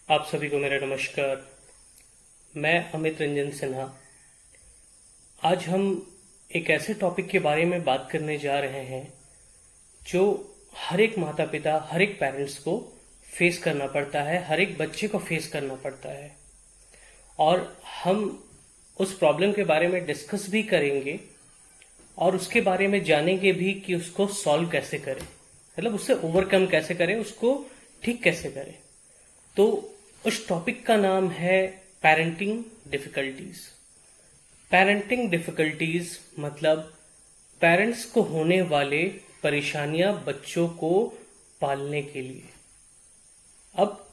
आप सभी को मेरा नमस्कार। मैं अमित रंजन सिन्हा। आज हम एक ऐसे टॉपिक के बारे में बात करने जा रहे हैं जो हर एक माता पिता, हर एक पेरेंट्स को फेस करना पड़ता है, हर एक बच्चे को फेस करना पड़ता है। और हम उस प्रॉब्लम के बारे में डिस्कस भी करेंगे और उसके बारे में जानेंगे भी कि उसको सॉल्व कैसे करें, मतलब उससे ओवरकम कैसे करें, उसको ठीक कैसे करें। तो उस टॉपिक का नाम है पेरेंटिंग डिफिकल्टीज। पेरेंटिंग डिफिकल्टीज मतलब पेरेंट्स को होने वाले परेशानियां बच्चों को पालने के लिए। अब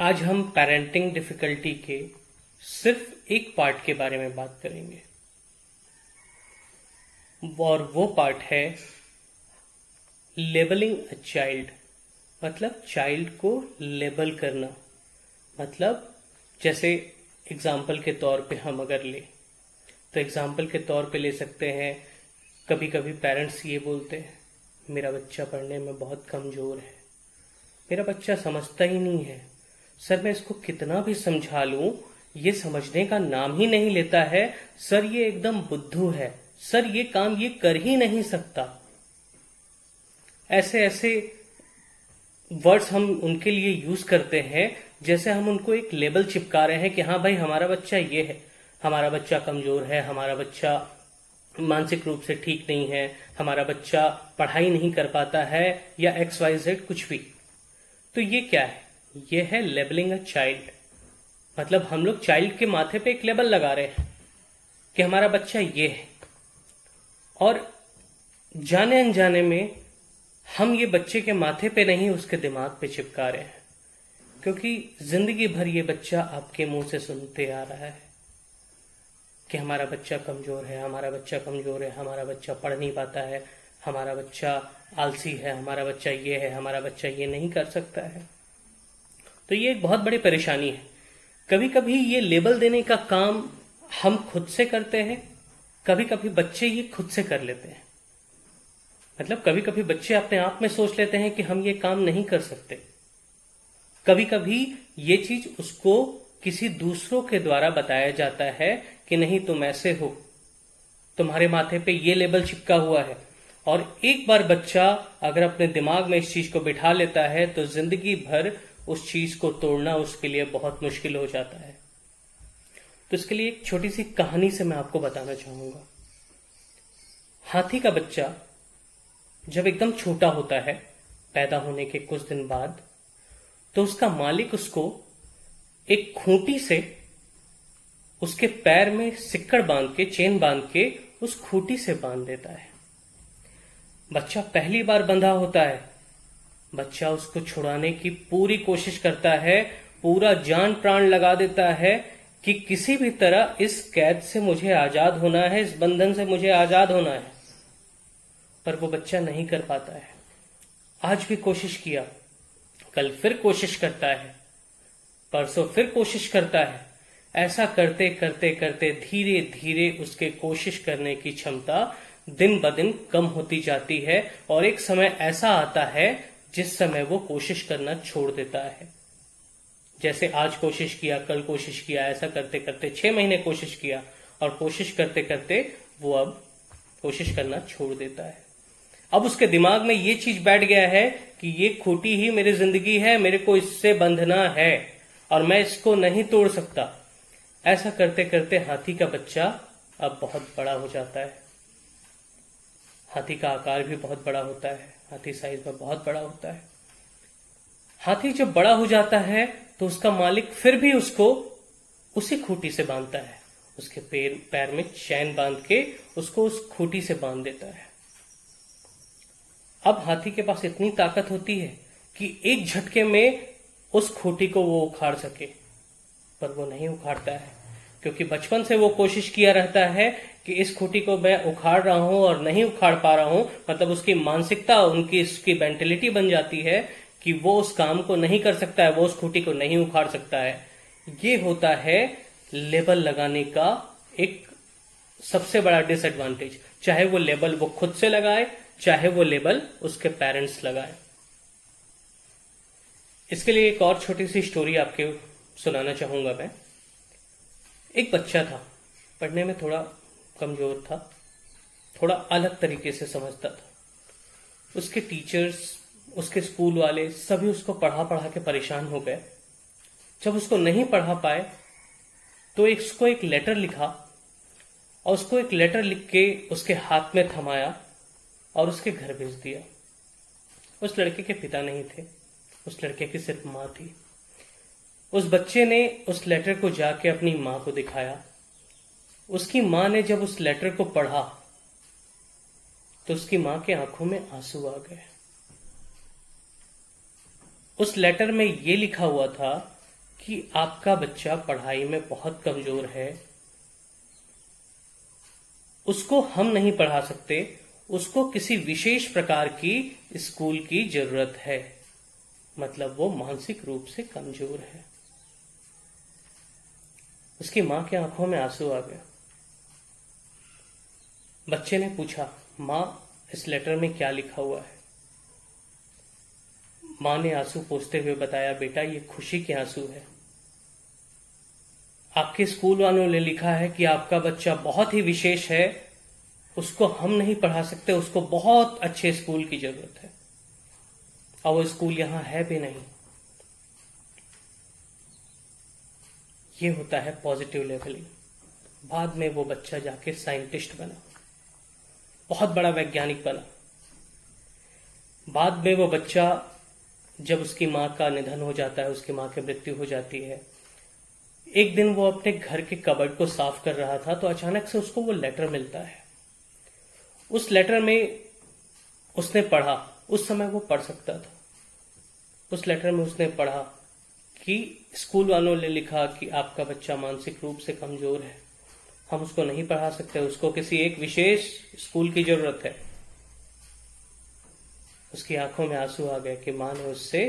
आज हम पेरेंटिंग डिफिकल्टी के सिर्फ एक पार्ट के बारे में बात करेंगे और वो पार्ट है लेबलिंग अ चाइल्ड, मतलब चाइल्ड को लेबल करना। मतलब जैसे एग्जाम्पल के तौर पे हम अगर ले तो एग्जाम्पल के तौर पे ले सकते हैं, कभी कभी पेरेंट्स ये बोलते हैं मेरा बच्चा पढ़ने में बहुत कमजोर है, मेरा बच्चा समझता ही नहीं है, सर मैं इसको कितना भी समझा लूं ये समझने का नाम ही नहीं लेता है, सर ये एकदम बुद्धू है, सर ये काम ये कर ही नहीं सकता। ऐसे ऐसे वर्ड्स हम उनके लिए यूज करते हैं जैसे हम उनको एक लेबल चिपका रहे हैं कि हाँ भाई हमारा बच्चा ये है, हमारा बच्चा कमजोर है, हमारा बच्चा मानसिक रूप से ठीक नहीं है, हमारा बच्चा पढ़ाई नहीं कर पाता है, या XYZ कुछ भी। तो ये क्या है? ये है लेबलिंग अ चाइल्ड। मतलब हम लोग चाइल्ड के माथे पे एक लेबल लगा रहे हैं कि हमारा बच्चा ये है, और जाने अनजाने में हम ये बच्चे के माथे पे नहीं उसके दिमाग पे चिपका रहे हैं, क्योंकि जिंदगी भर ये बच्चा आपके मुंह से सुनते आ रहा है कि हमारा बच्चा कमजोर है, हमारा बच्चा कमजोर है, हमारा बच्चा पढ़ नहीं पाता है, हमारा बच्चा आलसी है, हमारा बच्चा ये है, हमारा बच्चा ये नहीं कर सकता है। तो ये एक बहुत बड़ी परेशानी है। कभी कभी ये लेबल देने का काम हम खुद से करते हैं, कभी कभी बच्चे ये खुद से कर लेते हैं। मतलब कभी कभी बच्चे अपने आप में सोच लेते हैं कि हम ये काम नहीं कर सकते। कभी कभी ये चीज उसको किसी दूसरों के द्वारा बताया जाता है कि नहीं तुम ऐसे हो, तुम्हारे माथे पे ये लेबल चिपका हुआ है। और एक बार बच्चा अगर अपने दिमाग में इस चीज को बिठा लेता है तो जिंदगी भर उस चीज को तोड़ना उसके लिए बहुत मुश्किल हो जाता है। तो इसके लिए एक छोटी सी कहानी से मैं आपको बताना चाहूंगा। हाथी का बच्चा जब एकदम छोटा होता है, पैदा होने के कुछ दिन बाद, तो उसका मालिक उसको एक खूंटी से उसके पैर में सिक्कड़ बांध के, चेन बांध के उस खूंटी से बांध देता है। बच्चा पहली बार बंधा होता है, बच्चा उसको छुड़ाने की पूरी कोशिश करता है, पूरा जान प्राण लगा देता है कि किसी भी तरह इस कैद से मुझे आजाद होना है, इस बंधन से मुझे आजाद होना है। पर वो बच्चा नहीं कर पाता है। आज भी कोशिश किया, कल फिर कोशिश करता है, परसों फिर कोशिश करता है। ऐसा करते करते करते धीरे धीरे उसके कोशिश करने की क्षमता दिन ब दिन कम होती जाती है, और एक समय ऐसा आता है जिस समय वो कोशिश करना छोड़ देता है। जैसे आज कोशिश किया, कल कोशिश किया, ऐसा करते करते 6 महीने कोशिश किया, और कोशिश करते करते वो अब कोशिश करना छोड़ देता है। अब उसके दिमाग में ये चीज बैठ गया है कि ये खूंटी ही मेरी जिंदगी है, मेरे को इससे बंधना है और मैं इसको नहीं तोड़ सकता। ऐसा करते करते हाथी का बच्चा अब बहुत बड़ा हो जाता है। हाथी का आकार भी बहुत बड़ा होता है, हाथी साइज में बहुत बड़ा होता है। हाथी जब बड़ा हो जाता है तो उसका मालिक फिर भी उसको उसी खूंटी से बांधता है, उसके पैर में चैन बांध के उसको उस खूंटी से बांध देता है। अब हाथी के पास इतनी ताकत होती है कि एक झटके में उस खूंटी को वो उखाड़ सके, पर वो नहीं उखाड़ता है, क्योंकि बचपन से वो कोशिश किया रहता है कि इस खूंटी को मैं उखाड़ रहा हूं और नहीं उखाड़ पा रहा हूं। मतलब उसकी मानसिकता, उसकी मेंटेलिटी बन जाती है कि वो उस काम को नहीं कर सकता है, वो उस खूंटी को नहीं उखाड़ सकता है। ये होता है लेबल लगाने का एक सबसे बड़ा डिसएडवांटेज। चाहे वो लेबल वो खुद से लगाए, चाहे वो लेबल उसके पेरेंट्स लगाए। इसके लिए एक और छोटी सी स्टोरी आपके सुनाना चाहूंगा मैं। एक बच्चा था, पढ़ने में थोड़ा कमजोर था, थोड़ा अलग तरीके से समझता था। उसके टीचर्स, उसके स्कूल वाले सभी उसको पढ़ा पढ़ा के परेशान हो गए। जब उसको नहीं पढ़ा पाए तो उसको एक लेटर लिखा और उसको एक लेटर लिख के उसके हाथ में थमाया और उसके घर भेज दिया। उस लड़के के पिता नहीं थे, उस लड़के की सिर्फ माँ थी। उस बच्चे ने उस लेटर को जाके अपनी माँ को दिखाया। उसकी माँ ने जब उस लेटर को पढ़ा तो उसकी माँ के आंखों में आंसू आ गए। उस लेटर में ये लिखा हुआ था कि आपका बच्चा पढ़ाई में बहुत कमजोर है, उसको हम नहीं पढ़ा सकते, उसको किसी विशेष प्रकार की स्कूल की जरूरत है, मतलब वो मानसिक रूप से कमजोर है। उसकी मां के आंखों में आंसू आ गया। बच्चे ने पूछा, मां इस लेटर में क्या लिखा हुआ है? मां ने आंसू पोंछते हुए बताया, बेटा ये खुशी के आंसू है। आपके स्कूल वालों ने लिखा है कि आपका बच्चा बहुत ही विशेष है, उसको हम नहीं पढ़ा सकते, उसको बहुत अच्छे स्कूल की जरूरत है और वो स्कूल यहां है भी नहीं। ये होता है पॉजिटिव लेवलिंग। बाद में वो बच्चा जाके साइंटिस्ट बना, बहुत बड़ा वैज्ञानिक बना। बाद में वो बच्चा, जब उसकी मां का निधन हो जाता है, उसकी मां की मृत्यु हो जाती है, एक दिन वो अपने घर के कबर्ड को साफ कर रहा था तो अचानक से उसको वो लेटर मिलता है। उस लेटर में उसने पढ़ा, उस समय वो पढ़ सकता था। उस लेटर में उसने पढ़ा कि स्कूल वालों ने लिखा कि आपका बच्चा मानसिक रूप से कमजोर है, हम उसको नहीं पढ़ा सकते, उसको किसी एक विशेष स्कूल की जरूरत है। उसकी आंखों में आंसू आ गए कि मां ने उससे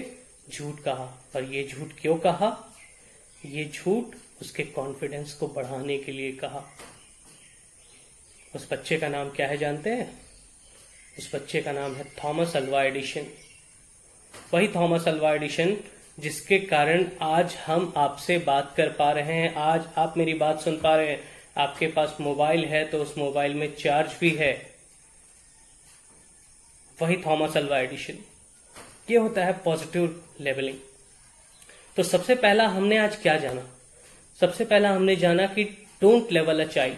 झूठ कहा। और ये झूठ क्यों कहा? ये झूठ उसके कॉन्फिडेंस को बढ़ाने के लिए कहा। उस बच्चे का नाम क्या है जानते हैं? उस बच्चे का नाम है थॉमस अल्वा एडिशन। वही थॉमस अल्वा एडिशन जिसके कारण आज हम आपसे बात कर पा रहे हैं, आज आप मेरी बात सुन पा रहे हैं। आपके पास मोबाइल है तो उस मोबाइल में चार्ज भी है। वही थॉमस अल्वा एडिशन। ये होता है पॉजिटिव लेवलिंग। तो सबसे पहला हमने आज क्या जाना? सबसे पहला हमने जाना कि डोंट लेवल अ चाइल्ड,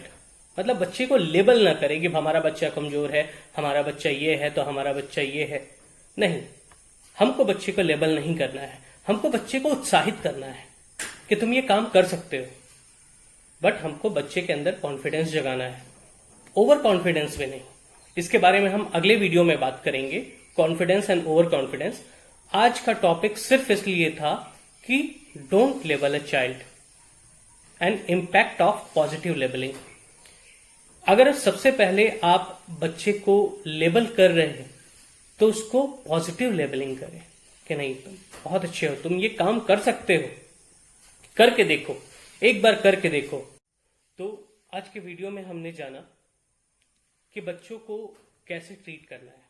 मतलब बच्चे को लेबल ना करें कि हमारा बच्चा कमजोर है, हमारा बच्चा ये है तो हमारा बच्चा ये है। नहीं, हमको बच्चे को लेबल नहीं करना है, हमको बच्चे को उत्साहित करना है कि तुम ये काम कर सकते हो। बट हमको बच्चे के अंदर कॉन्फिडेंस जगाना है, ओवर कॉन्फिडेंस भी नहीं। इसके बारे में हम अगले वीडियो में बात करेंगे, कॉन्फिडेंस एंड ओवर कॉन्फिडेंस। आज का टॉपिक सिर्फ इसलिए था कि don't label a child and impact of positive labelling. अगर सबसे पहले आप बच्चे को लेबल कर रहे हैं तो उसको पॉजिटिव लेबलिंग करें कि नहीं तुम बहुत अच्छे हो, तुम ये काम कर सकते हो, करके देखो, एक बार करके देखो। तो आज के वीडियो में हमने जाना कि बच्चों को कैसे ट्रीट करना है।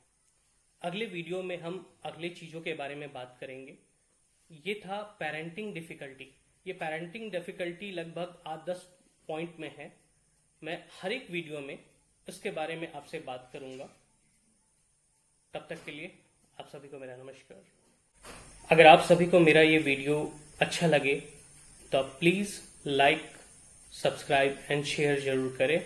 अगले वीडियो में हम अगले चीजों के बारे में बात करेंगे। ये था पेरेंटिंग डिफिकल्टी। ये पेरेंटिंग डिफिकल्टी लगभग 8-10 पॉइंट में है। मैं हर एक वीडियो में इसके बारे में आपसे बात करूंगा। तब तक के लिए आप सभी को मेरा नमस्कार। अगर आप सभी को मेरा ये वीडियो अच्छा लगे तो आप please like, subscribe and share जरूर करें।